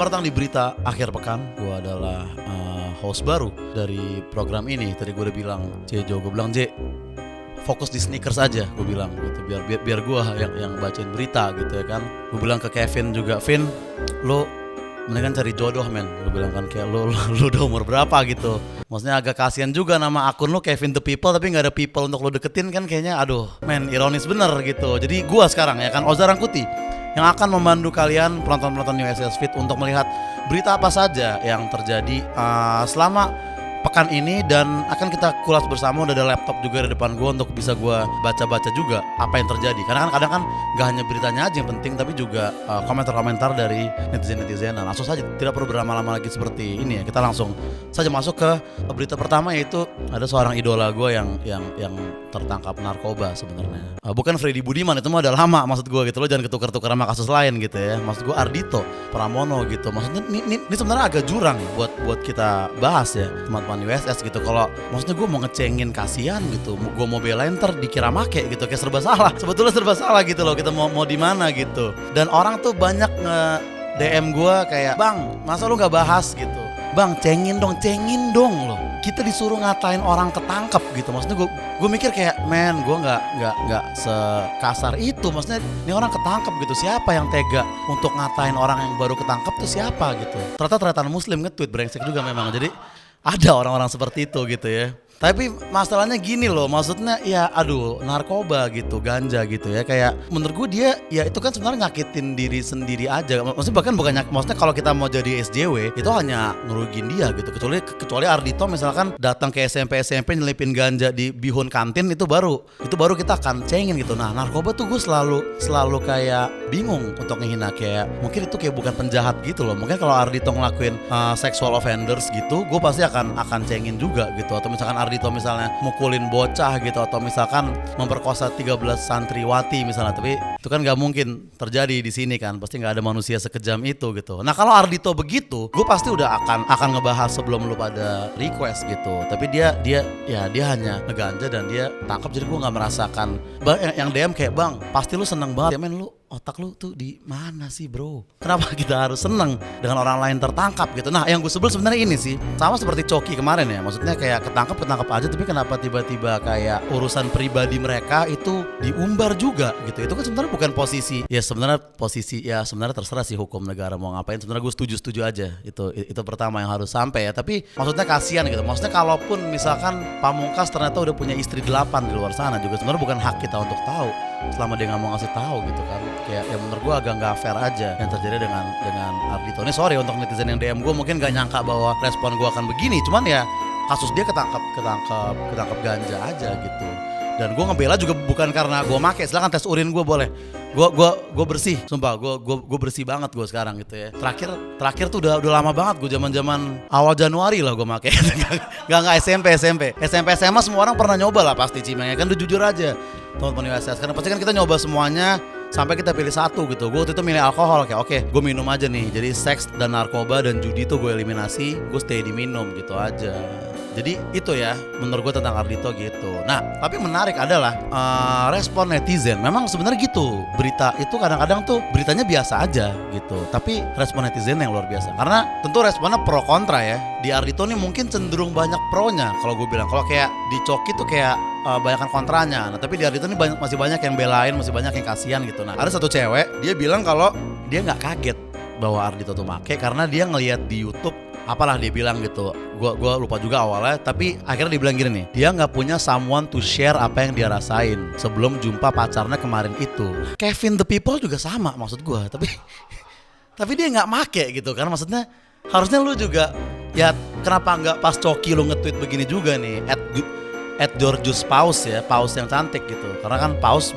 Selamat datang di berita akhir pekan. Gue adalah host baru dari program ini. Tadi gue udah bilang, gue bilang fokus di sneakers aja, gue bilang gitu. Biar gue yang bacain berita gitu ya kan. Gue bilang ke Kevin juga, Vin, lo mendingan cari jodoh men. Gue bilang kan kayak lo udah umur berapa gitu. Maksudnya agak kasihan juga nama akun lo Kevin the People, tapi gak ada people untuk lo deketin kan kayaknya. Aduh men, ironis bener gitu. Jadi gue sekarang ya kan, Oza Rangkuti, yang akan memandu kalian penonton-penonton USS Fit untuk melihat berita apa saja yang terjadi selama pekan ini, dan akan kita kulas bersama. Udah ada laptop juga di depan gue untuk bisa gue baca-baca juga apa yang terjadi, karena kan kadang kan gak hanya beritanya aja yang penting, tapi juga komentar-komentar dari netizen-netizen. Nah, langsung saja, tidak perlu berlama-lama lagi seperti ini ya, kita langsung saja masuk ke berita pertama, yaitu ada seorang idola gue yang tertangkap narkoba sebenarnya. Bukan Freddy Budiman, itu mah udah lama maksud gue gitu. Lo jangan ketukar-tukar sama kasus lain gitu ya. Maksud gue Ardhito Pramono gitu. Maksudnya ini sebenarnya agak jurang buat kita bahas ya, teman-teman USS gitu. Kalau maksudnya gue mau ngecengin kasihan gitu, gue mau belain ntar dikira make gitu, kayak serba salah. Sebetulnya serba salah gitu loh. Kita mau di mana gitu. Dan orang tuh banyak DM gue kayak, "Bang, masa lu nggak bahas gitu? Bang, cengin dong loh. Kita disuruh ngatain orang ketangkep gitu." Maksudnya gue mikir kayak, men, gue nggak sekasar itu. Maksudnya ini orang ketangkep gitu, siapa yang tega untuk ngatain orang yang baru ketangkep tuh siapa gitu. Ternyata Muslim nge-tweet, brengsek juga memang. Jadi ada orang-orang seperti itu gitu ya. Tapi masalahnya gini loh, maksudnya ya aduh, narkoba gitu, ganja gitu ya, kayak menurut gue dia ya itu kan sebenarnya ngakitin diri sendiri aja. Maksudnya bahkan bukan maksudnya kalau kita mau jadi SJW itu hanya ngerugin dia gitu. Kecuali Ardhito misalkan datang ke SMP nyelipin ganja di bihun kantin, itu baru kita akan cengin gitu. Nah, narkoba tuh gue selalu kayak bingung untuk ngehina, kayak mungkin itu kayak bukan penjahat gitu loh. Mungkin kalau Ardhito ngelakuin sexual offenders gitu, gue pasti akan cengin juga gitu. Atau misalkan Ardhito misalnya mukulin bocah gitu, atau misalkan memperkosa 13 santriwati misalnya, tapi itu kan gak mungkin terjadi di sini kan, pasti gak ada manusia sekejam itu gitu. Nah, kalau Ardhito begitu, gue pasti udah akan ngebahas sebelum lu pada request gitu. Tapi dia hanya ngeganja dan dia tangkap, jadi gue gak merasakan yang DM kayak, "Bang, pasti lu seneng banget ya men, lu otak lu tuh di mana sih bro? Kenapa kita harus seneng dengan orang lain tertangkap gitu?" Nah, yang gue sebel sebenarnya ini sih, sama seperti Coki kemarin ya. Maksudnya kayak ketangkap aja, tapi kenapa tiba-tiba kayak urusan pribadi mereka itu diumbar juga gitu. Itu kan sebenarnya bukan posisi. Ya sebenarnya terserah sih hukum negara mau ngapain. Sebenarnya gue setuju aja. Itu pertama yang harus sampai ya. Tapi maksudnya kasihan gitu. Maksudnya kalaupun misalkan Pamungkas ternyata udah punya istri 8 di luar sana, juga sebenarnya bukan hak kita untuk tahu selama dia nggak mau ngasih tahu gitu kan. Kayak ya menurut gue agak nggak fair aja yang terjadi dengan Ardhito ini. Sorry untuk netizen yang DM gue, mungkin nggak nyangka bahwa respon gue akan begini. Cuman ya kasus dia ketangkap ganja aja gitu. Dan gue ngebela juga bukan karena gue make. Silakan tes urin gue boleh. Gue bersih, sumpah gue bersih banget gue sekarang gitu ya. Terakhir tuh udah lama banget gue, zaman awal Januari lah gue make. Gak SMP SMA semua orang pernah nyoba lah pasti cimengnya kan. Udah jujur aja teman-teman USS, karena pasti kan kita nyoba semuanya sampai kita pilih satu gitu. Gue waktu itu milih alkohol, kayak oke, gue minum aja nih. Jadi seks dan narkoba dan judi tuh gue eliminasi, gue stay di minum gitu aja. Jadi itu ya menurut gue tentang Ardhito gitu. Nah, tapi menarik adalah respon netizen. Memang sebenarnya gitu, berita itu kadang-kadang tuh beritanya biasa aja gitu, tapi respon netizen yang luar biasa. Karena tentu responnya pro kontra ya. Di Ardhito nih mungkin cenderung banyak pronya kalau gue bilang. Kalau kayak di Coki tuh kayak banyakan kontranya. Nah, tapi di Ardhito ini masih banyak yang belain, masih banyak yang kasihan gitu. Nah, ada satu cewek, dia bilang kalau dia nggak kaget bahwa Ardhito tuh make karena dia ngelihat di YouTube, apalah dia bilang gitu. Gua lupa juga awalnya, tapi akhirnya dia bilang gini nih, dia nggak punya someone to share apa yang dia rasain sebelum jumpa pacarnya kemarin itu. Kevin the People juga sama maksud gua, tapi dia nggak make gitu kan. Maksudnya harusnya lu juga ya, kenapa nggak pas Coki lu nge-tweet begini juga nih, at Georgius Paus ya, Paus yang cantik gitu. Karena kan Paus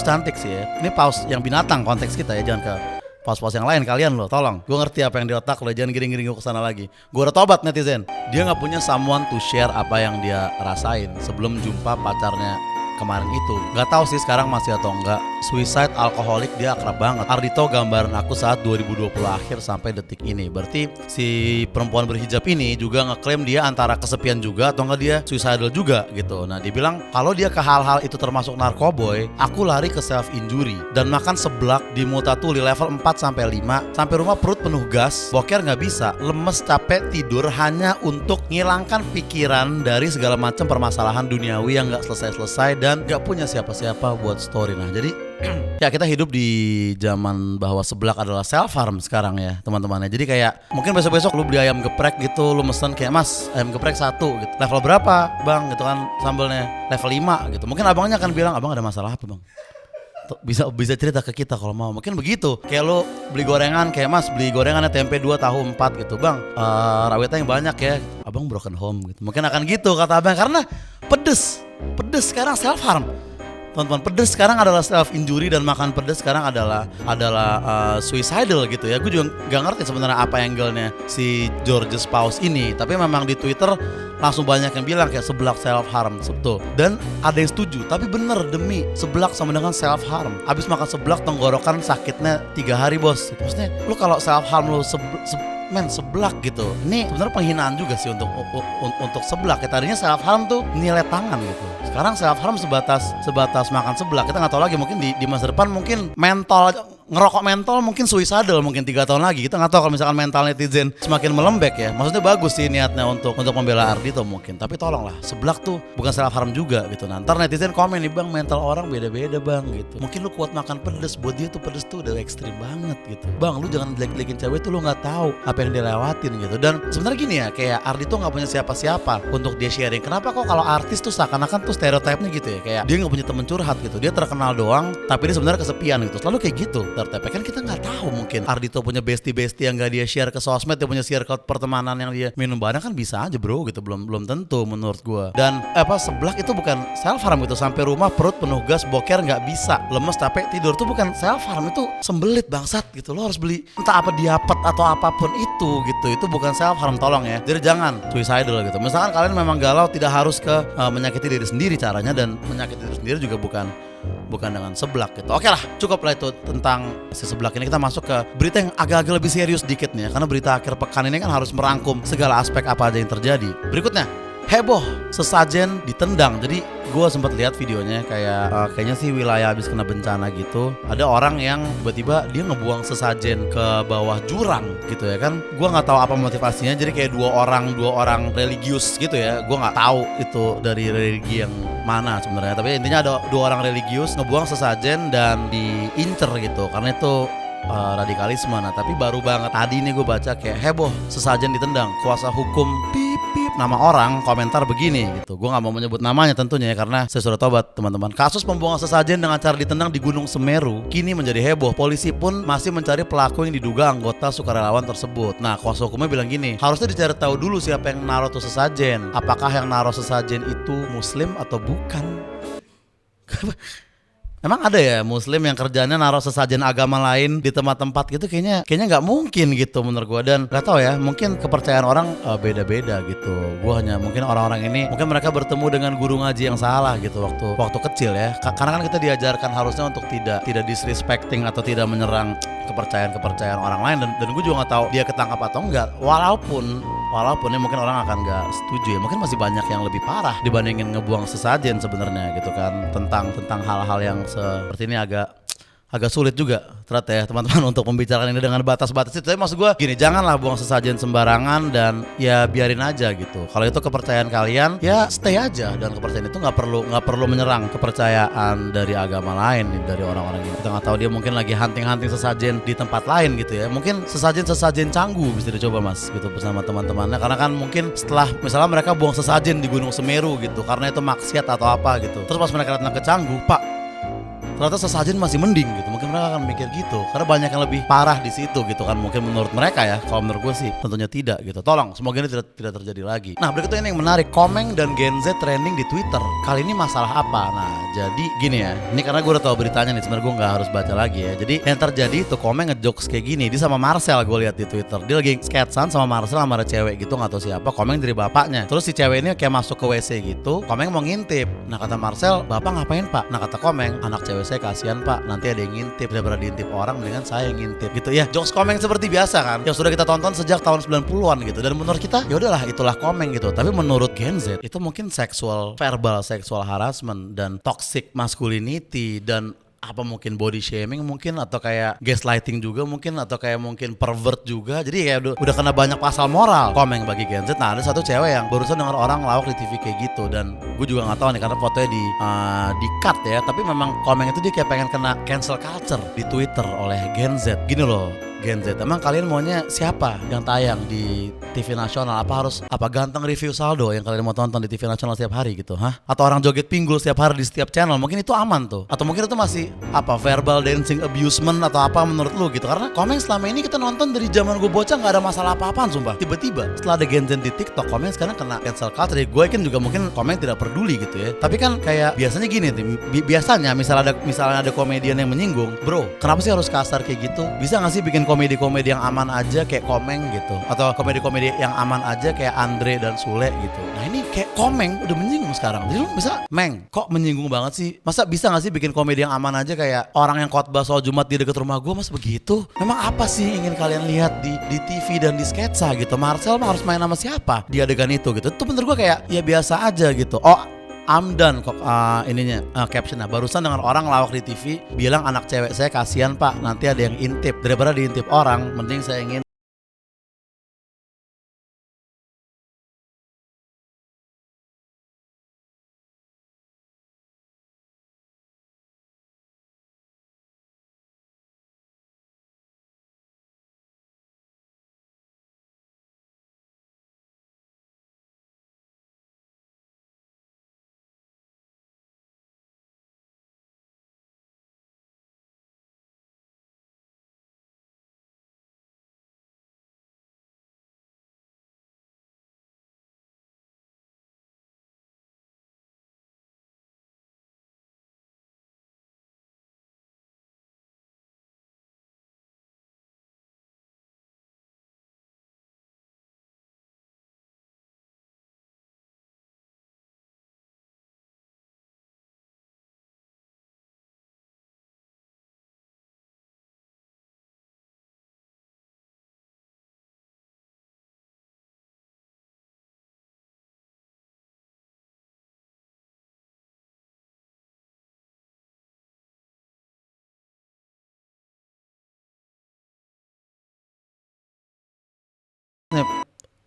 cantik sih ya. Ini Paus yang binatang konteks kita ya, jangan ke paus-paus yang lain kalian loh. Tolong, gue ngerti apa yang di otak lo, jangan giring-giring gue kesana lagi. Gue udah tobat netizen. Dia nggak punya someone to share apa yang dia rasain sebelum jumpa pacarnya kemarin itu. Gak tahu sih sekarang masih atau enggak. Suicide alkoholik dia akrab banget. Ardhito gambaran aku saat 2020 akhir sampai detik ini. Berarti si perempuan berhijab ini juga ngeklaim dia antara kesepian juga atau enggak dia suicidal juga gitu. Nah dia bilang kalau dia ke hal-hal itu termasuk narkoboy, aku lari ke self injury dan makan seblak di Multatuli level 4 sampai 5. Sampai rumah perut penuh gas, boker nggak bisa, lemes, capek, tidur hanya untuk ngilangkan pikiran dari segala macam permasalahan duniawi yang nggak selesai-selesai dan nggak punya siapa-siapa buat story. Nah jadi ya kita hidup di zaman bahwa seblak adalah self harm sekarang ya teman-teman. Jadi kayak mungkin besok-besok lu beli ayam geprek gitu, lu mesen kayak mas ayam geprek 1 gitu. Level berapa bang gitu kan sambelnya, level 5 gitu. Mungkin abangnya akan bilang abang ada masalah apa bang? Bisa cerita ke kita kalau mau. Mungkin begitu. Kayak lu beli gorengan kayak mas beli gorengannya tempe 2 tahu 4 gitu bang. Rawitnya yang banyak ya. Abang broken home gitu. Mungkin akan gitu kata abang karena pedes sekarang self harm. Teman-teman, pedes sekarang adalah self injury dan makan pedes sekarang adalah suicidal gitu ya. Gue juga gak ngerti sebenarnya apa angle-nya si George Paus ini. Tapi memang di Twitter langsung banyak yang bilang kayak seblak self harm betul. Dan ada yang setuju. Tapi bener demi seblak sama dengan self harm. Abis makan seblak tenggorokan sakitnya 3 hari bos. Maksudnya lu kalau self harm lu seblak gitu. Ini sebenarnya penghinaan juga sih untuk seblak. Ya tadinya self harm tuh nilai tangan gitu. Sekarang self harm sebatas makan seblak. Kita nggak tahu lagi mungkin di masa depan mungkin mentol ngerokok mentol mungkin suicidal mungkin 3 tahun lagi. Kita nggak tahu kalau misalkan mental netizen semakin melembek ya. Maksudnya bagus sih niatnya untuk membela Ardhito mungkin. Tapi tolonglah seblak tuh bukan self harm juga gitu. Nah, ntar netizen komen nih bang mental orang beda-beda bang gitu. Mungkin lu kuat makan pedes, buat dia tuh pedes tuh udah ekstrim banget gitu. Bang lu jangan jelek-jelekin cewek tuh lu nggak tahu apa yang dia lewatin gitu. Dan sebenarnya gini ya kayak Ardhito nggak punya siapa-siapa untuk dia sharing. Kenapa kok kalau artis tuh seakan-akan tuh stereotipnya gitu ya kayak dia nggak punya temen curhat gitu. Dia terkenal doang tapi dia sebenarnya kesepian gitu. Selalu kayak gitu. Tapi kan kita nggak tahu mungkin Ardhito punya bestie yang nggak dia share ke sosmed, dia punya circle pertemanan yang dia minum bareng kan bisa aja bro gitu, belum tentu menurut gue. Dan seblak itu bukan self harm gitu, sampai rumah perut penuh gas, boker nggak bisa, lemes, capek, tidur tuh bukan self harm, itu sembelit bangsat gitu. Lo harus beli entah apa diapet atau apapun itu bukan self harm, tolong ya. Jadi jangan suicidal gitu. Misalkan kalian memang galau, tidak harus ke menyakiti diri sendiri caranya, dan menyakiti diri sendiri juga bukan dengan seblak gitu. Oke lah, cukup lah itu tentang si seblak ini. Kita masuk ke berita yang agak-agak lebih serius dikit nih ya, karena berita akhir pekan ini kan harus merangkum segala aspek apa aja yang terjadi. Berikutnya, heboh sesajen ditendang. Jadi gue sempat lihat videonya kayaknya sih wilayah habis kena bencana gitu. Ada orang yang tiba-tiba dia ngebuang sesajen ke bawah jurang gitu ya kan. Gue nggak tahu apa motivasinya. Jadi kayak dua orang religius gitu ya. Gue nggak tahu itu dari religi yang mana sebenarnya. Tapi intinya ada 2 orang religius ngebuang sesajen dan diincer gitu karena itu radikalisme. Nah tapi baru banget tadi nih gue baca kayak heboh sesajen ditendang. Kuasa hukum nama orang komentar begini gitu. Gue gak mau menyebut namanya tentunya ya, karena saya sudah tobat teman-teman. Kasus pembuangan sesajen dengan cara ditendang di Gunung Semeru kini menjadi heboh. Polisi pun masih mencari pelaku yang diduga anggota sukarelawan tersebut. Nah kuasa hukumnya bilang gini, harusnya dicari tahu dulu siapa yang naruh tuh sesajen. Apakah yang naruh sesajen itu muslim atau bukan? Emang ada ya muslim yang kerjanya naruh sesajen agama lain di tempat-tempat gitu? Kayaknya nggak mungkin gitu menurut gue. Dan nggak tahu ya, mungkin kepercayaan orang beda-beda gitu. Gue hanya mungkin orang-orang ini mungkin mereka bertemu dengan guru ngaji yang salah gitu waktu kecil ya. Karena kan kita diajarkan harusnya untuk tidak disrespecting atau tidak menyerang kepercayaan orang lain. Dan gue juga nggak tahu dia ketangkap atau enggak. Walaupun ya mungkin orang akan nggak setuju ya. Mungkin masih banyak yang lebih parah dibandingin ngebuang sesajen sebenarnya gitu kan. Tentang hal-hal yang seperti ini agak sulit juga ternyata ya teman-teman untuk membicarakan ini dengan batas-batas itu. Tapi maksud gue gini, janganlah buang sesajen sembarangan dan ya biarin aja gitu. Kalau itu kepercayaan kalian ya stay aja, dan kepercayaan itu nggak perlu menyerang kepercayaan dari agama lain, dari orang-orang ini. Kita nggak tahu dia mungkin lagi hunting sesajen di tempat lain gitu ya. Mungkin sesajen Canggu bisa dicoba mas gitu bersama teman-temannya, karena kan mungkin setelah misalnya mereka buang sesajen di Gunung Semeru gitu karena itu maksiat atau apa gitu, terus pas mereka datang ke Canggu, Pak ternyata sesajen masih mending gitu. Mungkin mereka akan mikir gitu, karena banyak yang lebih parah di situ gitu kan. Mungkin menurut mereka ya, kalau menurut gue sih tentunya tidak gitu. Tolong semoga ini tidak terjadi lagi. Nah berikutnya ini yang menarik, Komeng dan Gen Z trending di Twitter. Kali ini masalah apa? Nah jadi gini ya, ini karena gue udah tahu beritanya nih, sebenarnya gue nggak harus baca lagi ya. Jadi yang terjadi tuh Komeng ngejokes kayak gini, dia sama Marcel gue lihat di Twitter. Dia lagi sketsan sama Marcel sama ada cewek gitu, nggak tahu siapa. Komeng dari bapaknya. Terus si cewek ini kayak masuk ke WC gitu, Komeng mau ngintip. Nah kata Marcel, bapak ngapain pak? Nah kata Komeng, anak cewek saya kasihan pak, nanti ada yang ngintip, daripada diintip orang mendingan saya yang ngintip gitu ya. Jokes Komeng seperti biasa kan, yang sudah kita tonton sejak tahun 90-an gitu. Dan menurut kita ya udahlah itulah Komeng gitu. Tapi menurut Gen Z itu mungkin verbal sexual harassment dan toxic masculinity dan apa mungkin body shaming mungkin, atau kayak gaslighting juga mungkin, atau kayak mungkin pervert juga. Jadi kayak udah kena banyak pasal moral Komeng bagi Gen Z. Nah ada satu cewek yang barusan denger orang lawak di TV kayak gitu, dan gue juga nggak tahu nih karena fotonya di cut ya, tapi memang Komeng itu dia kayak pengen kena cancel culture di Twitter oleh Gen Z. Gini loh Gen Z, emang kalian maunya siapa yang tayang di TV nasional? Apa ganteng review saldo yang kalian mau tonton di TV nasional setiap hari gitu, hah? Atau orang joget pinggul setiap hari di setiap channel? Mungkin itu aman tuh. Atau mungkin itu masih verbal dancing abusement atau apa menurut lu gitu? Karena Komeng selama ini kita nonton dari zaman gue bocah nggak ada masalah apa-apaan sumpah. Tiba-tiba setelah ada Gen Z di TikTok, Komeng sekarang kena cancel culture. Gue yakin juga mungkin Komeng tidak peduli gitu ya. Tapi kan kayak biasanya gini biasanya misalnya ada komedian yang menyinggung, bro, kenapa sih harus kasar kayak gitu? Bisa nggak sih bikin komedi-komedi yang aman aja kayak Komeng gitu, atau komedi-komedi yang aman aja kayak Andre dan Sule gitu. Nah ini kayak Komeng udah menyinggung sekarang. Jadi lu bisa, Meng, kok menyinggung banget sih? Masa bisa gak sih bikin komedi yang aman aja kayak orang yang khotbah soal Jumat di dekat rumah gue? Mas begitu? Memang apa sih ingin kalian lihat di TV dan di sketsa gitu? Marcel mah harus main sama siapa di adegan itu gitu? Itu bener gue kayak ya biasa aja gitu. I'm done kok captionnya. Barusan dengan orang lawak di TV bilang anak cewek saya kasihan pak, nanti ada yang intip, daripada diintip orang mending saya ingin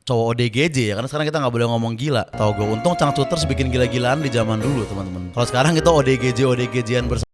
cowok ODGJ ya, karena sekarang kita nggak boleh ngomong gila. Tahu gue, untung Changcuters bikin gila-gilaan di zaman dulu teman-teman. Kalau sekarang itu ODGJ-an bersama.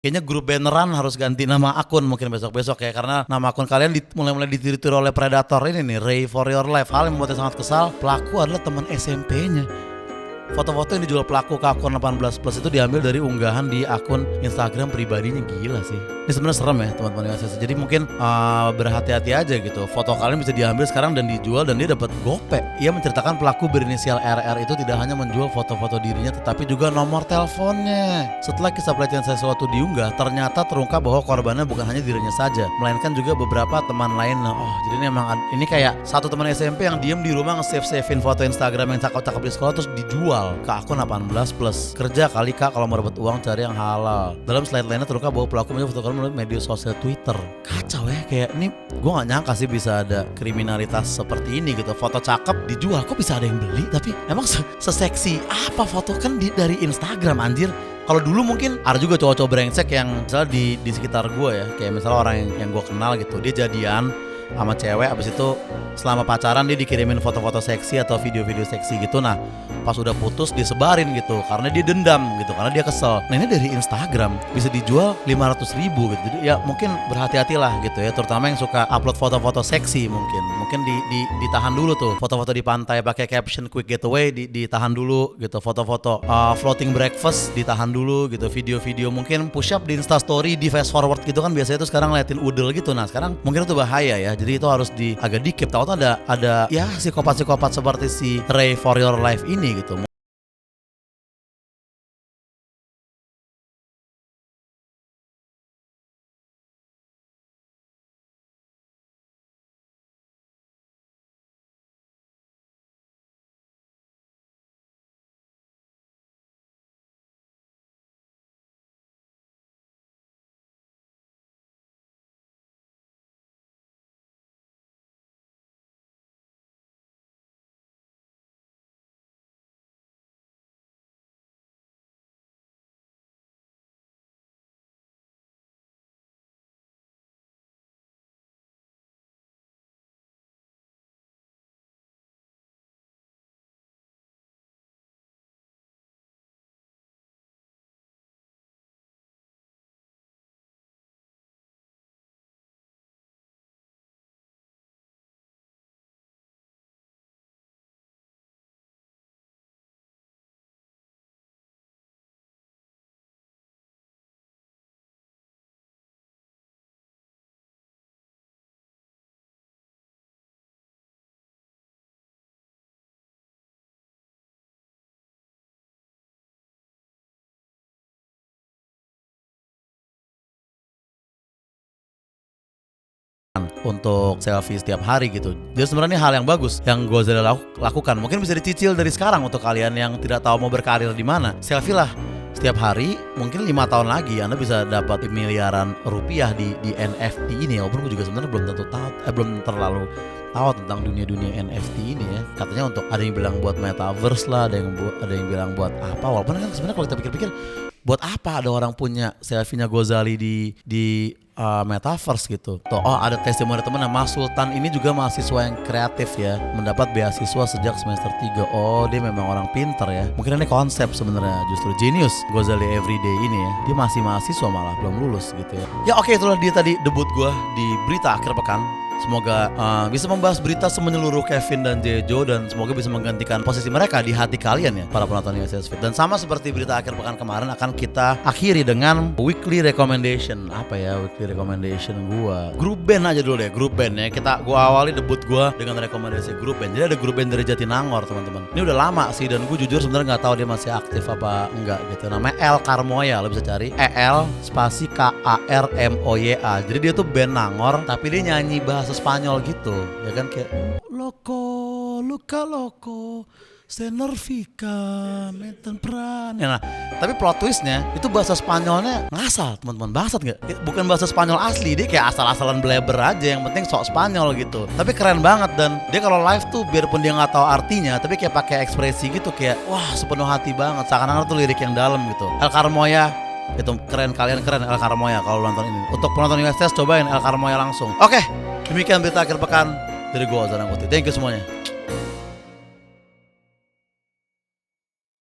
Kayaknya grup banneran harus ganti nama akun mungkin besok-besok ya, karena nama akun kalian mulai ditiru-tiru oleh predator ini nih, Ray for your life. Hal yang membuatnya sangat kesal, pelaku adalah teman SMP-nya. Foto-foto yang dijual pelaku ke akun 18+ itu diambil dari unggahan di akun Instagram pribadinya. Gila sih. Ini sebenarnya serem ya teman-teman. Jadi mungkin berhati-hati aja gitu. Foto kalian bisa diambil sekarang dan dijual dan dia dapat gope. Ia menceritakan pelaku berinisial RR itu tidak hanya menjual foto-foto dirinya tetapi juga nomor teleponnya. Setelah kisah pelecehan seksual itu diunggah, ternyata terungkap bahwa korbannya bukan hanya dirinya saja, melainkan juga beberapa teman lainnya. Jadi ini kayak satu teman SMP yang diem di rumah nge-save-savein foto Instagram yang cakep-cakep di sekolah terus dijual ke akun 18+. Kerja kali kak, kalau mau dapat uang cari yang halal. Dalam slide lainnya terungkap bahwa pelaku menjual foto korban melalui media sosial Twitter. Kacau ya, kayak ini gue gak nyangka sih bisa ada kriminalitas seperti ini gitu. Foto cakep dijual, kok bisa ada yang beli? Tapi emang seseksi apa foto kan dari Instagram anjir? Kalau dulu mungkin ada juga cowok-cowok brengsek yang misalnya di sekitar gue ya, kayak misalnya orang yang gue kenal gitu, dia jadian sama cewek, abis itu selama pacaran dia dikirimin foto-foto seksi atau video-video seksi gitu. Nah pas udah putus disebarin gitu karena dia dendam gitu, karena dia kesel. Nah ini dari Instagram bisa dijual 500.000 gitu. Jadi ya mungkin berhati-hatilah gitu ya, terutama yang suka upload foto-foto seksi. Mungkin ditahan dulu tuh, foto-foto di pantai pakai caption quick getaway ditahan dulu gitu, foto-foto floating breakfast ditahan dulu gitu, video-video mungkin push up di Instastory di fast forward gitu kan biasanya tuh sekarang ngeliatin udel gitu. Nah sekarang mungkin itu bahaya ya, jadi itu harus agak dikip. Tahu tuh ada ya psikopat-psikopat seperti si Ray for Your Life ini gitu. Untuk selfie setiap hari gitu. Jadi sebenarnya hal yang bagus yang Ghazali lakukan. Mungkin bisa dicicil dari sekarang untuk kalian yang tidak tahu mau berkarir di mana. Selfie lah setiap hari, mungkin 5 tahun lagi Anda bisa dapat miliaran rupiah di NFT ini. Walaupun gue juga sebenarnya belum terlalu tahu tentang dunia NFT ini ya. Katanya untuk, ada yang bilang buat metaverse lah, ada yang bilang buat apa. Walaupun kan sebenarnya kalau kita pikir-pikir, buat apa ada orang punya selfie-nya Ghazali di metaverse gitu. Ada testimoni teman, Mas Sultan ini juga mahasiswa yang kreatif ya, mendapat beasiswa sejak semester 3. Oh, dia memang orang pinter ya. Mungkin ini konsep sebenarnya, justru genius Ghazali Everyday ini ya. Dia masih mahasiswa malah, belum lulus gitu ya. Ya oke, itulah dia tadi debut gue di berita akhir pekan. Semoga bisa membahas berita semenyeluruh Kevin dan Jejo, dan semoga bisa menggantikan posisi mereka di hati kalian ya, para penonton USS Fit. Dan sama seperti berita akhir pekan kemarin, akan kita akhiri dengan weekly recommendation. Apa ya weekly recommendation gua? Grup band aja dulu deh, grup band ya. Gua awali debut gua dengan rekomendasi grup band. Jadi ada grup band dari Jatinangor, teman-teman. Ini udah lama sih, dan gue jujur sebenarnya nggak tahu dia masih aktif apa enggak gitu. Namanya El Karmoya, lo bisa cari EL spasi KARMOYA. Jadi dia tuh band Nangor, tapi dia nyanyi bahasa Spanyol gitu, ya kan, kayak loco, luka loco, senervika, metan pran. Ya, nah, tapi plot twistnya itu bahasa Spanyolnya ngasal, teman-teman. Bangsat nggak? Bukan bahasa Spanyol asli, dia kayak asal-asalan bleber aja, yang penting sok Spanyol gitu. Tapi keren banget, dan dia kalau live tuh biarpun dia nggak tahu artinya, tapi kayak pakai ekspresi gitu, kayak wah sepenuh hati banget. Seakan-akan tuh lirik yang dalam gitu. El Karmoya itu keren, kalian keren El Karmoya kalau nonton ini. Untuk penonton USS cobain El Karmoya langsung. Oke. Demikian berita akhir pekan dari gue, Ozan Angkuti. Thank you semuanya.